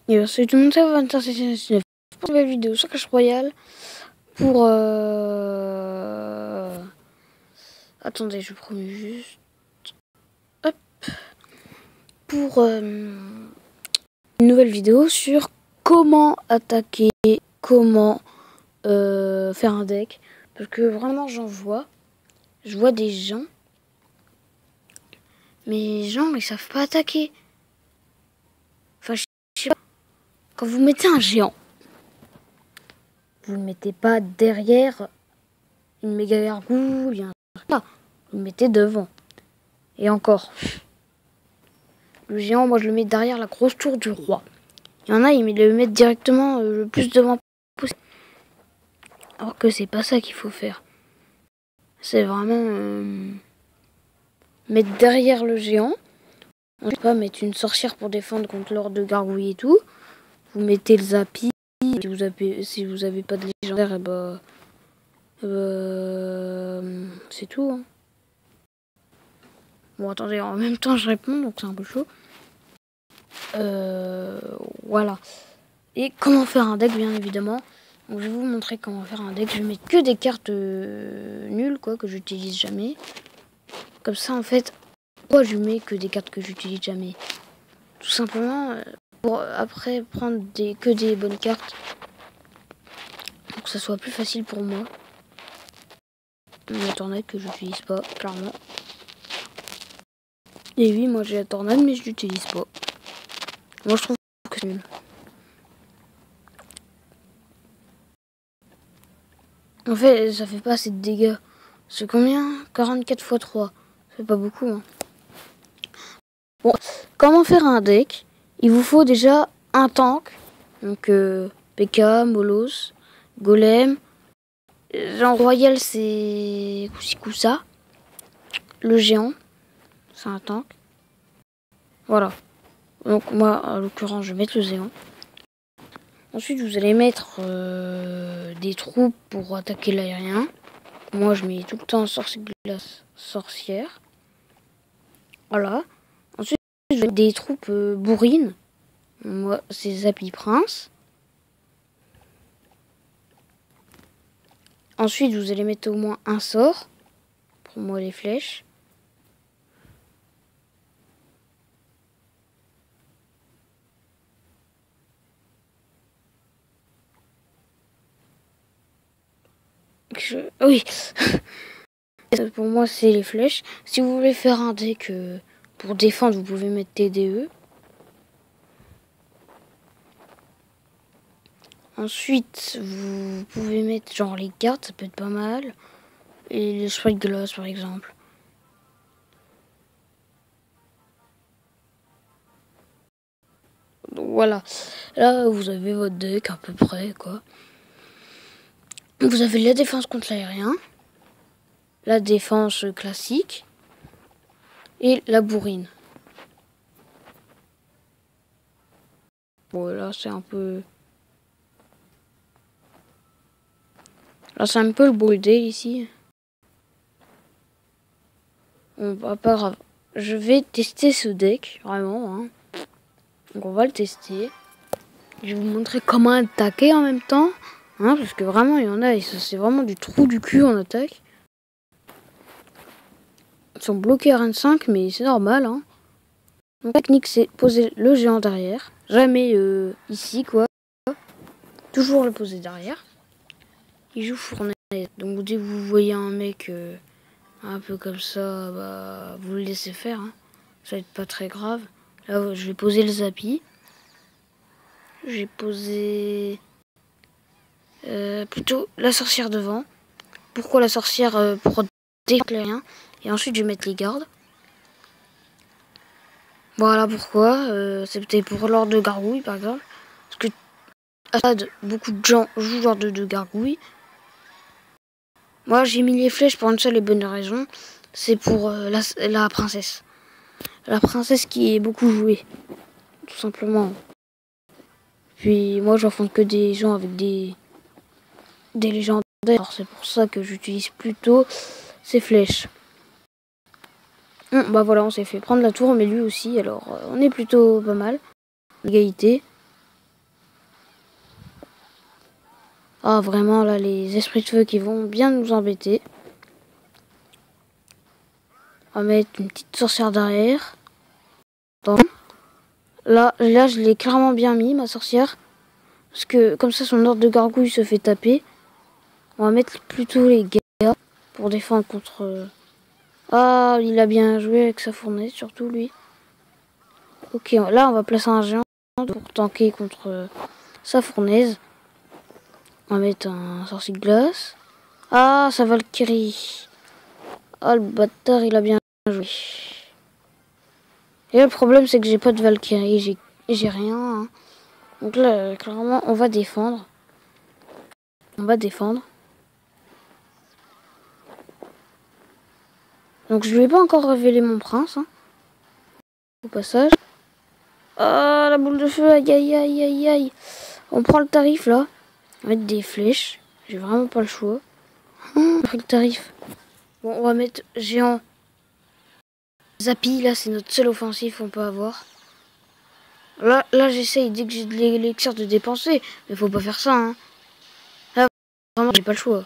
Et salut tout le monde, c'est 2569 pour une nouvelle vidéo sur Clash Royale. Pour attendez, je promets juste. Hop. Pour une nouvelle vidéo sur comment attaquer, comment faire un deck. Parce que vraiment je vois des gens, mais les gens ils savent pas attaquer. Enfin, je sais pas. Quand vous mettez un géant, vous ne le mettez pas derrière une méga gargouille, un truc là. Vous le mettez devant. Et encore. Le géant, moi je le mets derrière la grosse tour du roi. Il y en a, ils le mettent directement le plus devant possible. Alors que c'est pas ça qu'il faut faire. C'est vraiment mettre derrière le géant. On ne peut pas mettre une sorcière pour défendre contre l'ordre de gargouille et tout. Vous mettez le zappy. Si vous avez pas de légendaire, et c'est tout. Hein. Bon, attendez, en même temps je réponds, donc c'est un peu chaud. Voilà. Et comment faire un deck, bien évidemment. Donc, je vais vous montrer comment faire un deck. Je vais mettre que des cartes nulles, quoi, que j'utilise jamais. Comme ça, en fait, pourquoi je mets que des cartes que j'utilise jamais? Tout simplement pour après prendre que des bonnes cartes. Pour que ça soit plus facile pour moi. La tornade que j'utilise pas, clairement. Et oui, moi j'ai la tornade, mais je l'utilise pas. Moi, je trouve que c'est nul. En fait, ça fait pas assez de dégâts. C'est combien? 44 x 3. Ça fait pas beaucoup. Hein. Bon, comment faire un deck? Il vous faut déjà un tank. Donc, PK, Molos, Golem. En royal, c'est Kusikusa. Le géant, c'est un tank. Voilà. Donc, moi, en l'occurrence, je vais mettre le géant. Ensuite, vous allez mettre des troupes pour attaquer l'aérien. Moi, je mets tout le temps sorcière. Voilà. Ensuite, je vais mettre des troupes bourrines. Moi, c'est Zappy Prince. Ensuite, vous allez mettre au moins un sort. Pour moi, les flèches. Oui. Pour moi, c'est les flèches. Si vous voulez faire un deck pour défendre, vous pouvez mettre TDE. Ensuite, vous pouvez mettre genre les cartes, ça peut être pas mal. Et les chevaliers de glace, par exemple. Donc voilà. Là, vous avez votre deck à peu près, quoi. Vous avez la défense contre l'aérien. La défense classique. Et la bourrine. Bon, là, c'est un peu... Là, c'est un peu le bordel ici. Bon, pas grave. Je vais tester ce deck, vraiment. Hein. Donc, on va le tester. Je vais vous montrer comment attaquer en même temps. Hein, parce que vraiment, il y en a, c'est vraiment du trou du cul en attaque. Ils sont bloqués à RN5, mais c'est normal. Hein. Donc, la technique, c'est poser le géant derrière. Jamais ici, quoi. Toujours le poser derrière. Il joue fournaise. Donc, dès que vous voyez un mec un peu comme ça, bah, vous le laissez faire. Hein. Ça va être pas très grave. Là, je vais poser le zappy. J'ai posé plutôt la sorcière devant. Pourquoi la sorcière? Pour déclarer rien. Et ensuite, je vais mettre les gardes. Voilà pourquoi. C'est peut-être pour l'ordre de gargouille, par exemple. Parce que à stade, beaucoup de gens jouent l'ordre de gargouille. Moi, j'ai mis les flèches pour une seule et bonne raison. C'est pour la princesse. La princesse qui est beaucoup jouée. Tout simplement. Puis moi, j'enfonce que des gens avec des légendaires. C'est pour ça que j'utilise plutôt ces flèches. Bah voilà, on s'est fait prendre la tour, mais lui aussi. Alors, on est plutôt pas mal. Égalité. Ah, vraiment, là, les esprits de feu qui vont bien nous embêter. On va mettre une petite sorcière derrière. Attends. Là, je l'ai clairement bien mis, ma sorcière. Parce que, comme ça, son ordre de gargouille se fait taper. On va mettre plutôt les gars pour défendre contre... Ah, il a bien joué avec sa fournaise, surtout lui. Ok, là, on va placer un géant pour tanker contre sa fournaise. On va mettre un sorcier de glace. Ah, sa Valkyrie. Ah, le bâtard, il a bien joué. Et là, le problème, c'est que j'ai pas de Valkyrie. J'ai rien. Hein. Donc là, clairement, on va défendre. On va défendre. Donc je lui ai pas encore révélé mon prince. Hein, au passage. Ah, la boule de feu. Aïe, aïe, aïe, aïe, aïe. On prend le tarif, là. On va mettre des flèches. J'ai vraiment pas le choix. On a pris le tarif. Bon, on va mettre géant. Zappy, là, c'est notre seul offensif qu'on peut avoir. Là j'essaye dès que j'ai de l'élixir de dépenser. Mais faut pas faire ça, hein. Là, vraiment, j'ai pas le choix.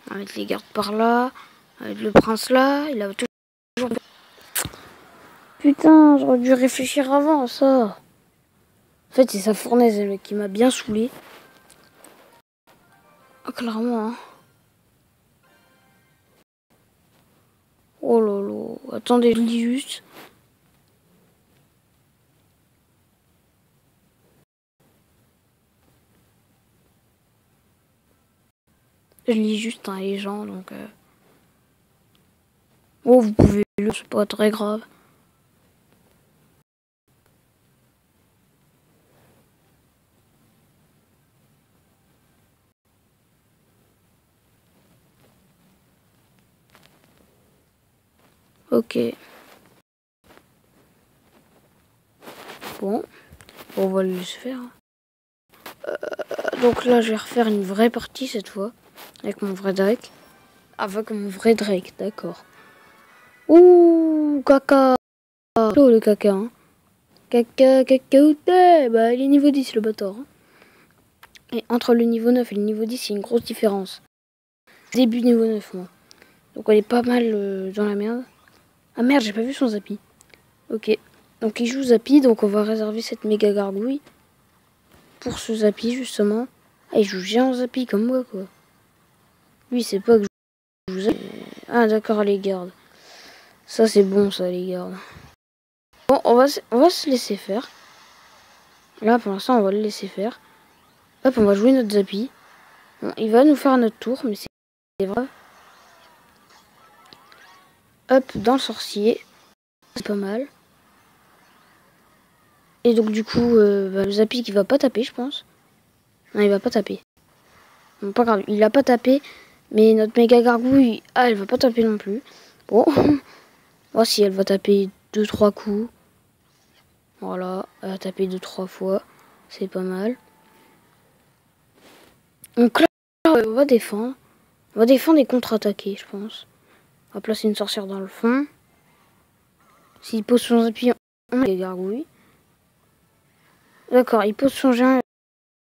On va mettre les gardes par là. On va mettre le prince là. Il a toujours... Putain, j'aurais dû réfléchir avant à ça. En fait, c'est sa fournaise qui m'a bien saoulé. Ah, clairement, hein. Oh là là. Attendez, je lis juste. Je lis juste un légende, donc... Oh, vous pouvez le, c'est pas très grave. Ok. Bon. On va le laisser faire. Donc là, je vais refaire une vraie partie cette fois. Avec mon vrai Drake. Avec mon vrai Drake, d'accord. Ouh, caca. Oh, le caca, hein. Caca, cacahuté. Bah, il est niveau 10, le bâtard. Hein. Et entre le niveau 9 et le niveau 10, il y a une grosse différence. Début niveau 9, moi. Donc elle est pas mal dans la merde. Ah merde, j'ai pas vu son Zappy. Ok. Donc il joue Zappy, donc on va réserver cette méga gargouille. Pour ce Zappy, justement. Ah, il joue géant Zappy comme moi, quoi. Lui, c'est pas que je joue Zappy. Ah, d'accord, les gardes. Ça, c'est bon, ça, les gardes. Bon, on va se laisser faire. Là, pour l'instant, on va le laisser faire. Hop, on va jouer notre Zappy. Bon, il va nous faire notre tour, mais c'est vrai. Hop, dans le sorcier. C'est pas mal. Et donc, du coup, le Zappy qui va pas taper, je pense. Non, il va pas taper. Bon, pas grave, il a pas tapé. Mais notre méga gargouille, ah, elle va pas taper non plus. Bon. Moi, si elle va taper 2-3 coups. Voilà, elle a tapé 2-3 fois. C'est pas mal. Donc là, on va défendre. On va défendre et contre-attaquer, je pense. On va placer une sorcière dans le fond. S'il pose son Zappy, on a des gargouilles. D'accord, il pose son géant.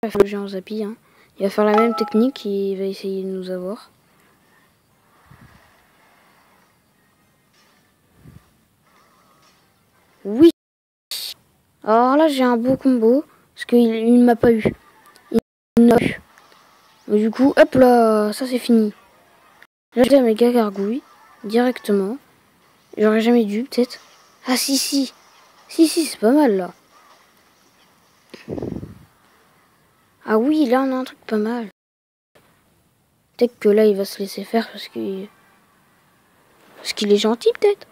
Il va faire le géant Zappy. Hein. Il va faire la même technique. Il va essayer de nous avoir. Oui. Alors là, j'ai un beau combo. Parce qu'il ne m'a pas eu. Il m'a eu. Du coup, hop là, ça c'est fini. Là, j'ai la méga gargouille. Directement. J'aurais jamais dû, peut-être. Ah si, si. Si, si, c'est pas mal, là. Ah oui, là, on a un truc pas mal. Peut-être que là, il va se laisser faire parce qu'il est gentil, peut-être.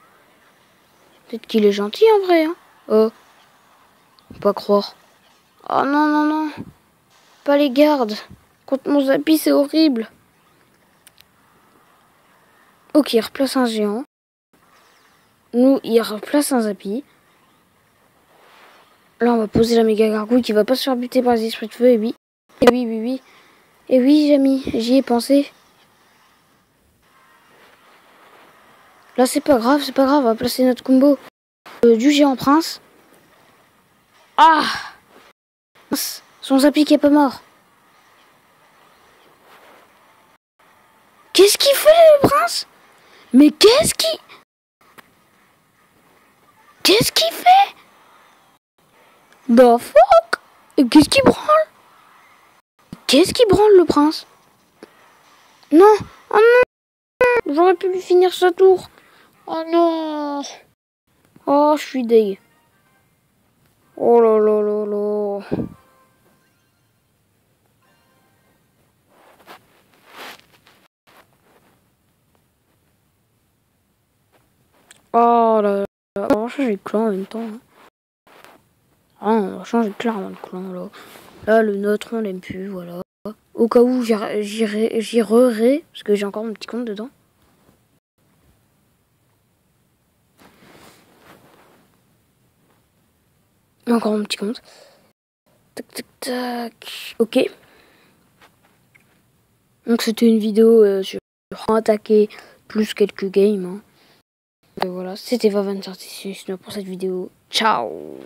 Peut-être qu'il est gentil, en vrai, hein. Oh. Pas croire. Oh non, non, non. Pas les gardes. Contre mon Zappy, c'est horrible. Ok, il replace un géant. Nous, il replace un Zappy. Là, on va poser la méga gargouille qui va pas se faire buter par les esprits de feu. Et oui. Et oui, oui, oui. Et oui, Jamy, j'y ai pensé. Là, c'est pas grave, on va placer notre combo du géant prince. Ah! Mince, son appliqué est pas mort. Qu'est-ce qu'il fait, le prince? Mais qu'est-ce qu'il fait? The fuck? Qu'est-ce qu'il branle? Qu'est-ce qu'il branle, le prince? Non! Oh non! J'aurais pu lui finir sa tour. Oh non! Oh, je suis deg. Oh là là là là. Oh là là. On va changer de clan en même temps. Ah, on va changer clairement de clan là. Là, le nôtre, on l'aime plus, voilà. Au cas où j'y rerai, parce que j'ai encore mon petit compte dedans. Encore mon petit compte. Tac, tac, tac. Ok. Donc c'était une vidéo sur attaquer plus quelques games. Hein. Et voilà, c'était Vavan36 pour cette vidéo. Ciao!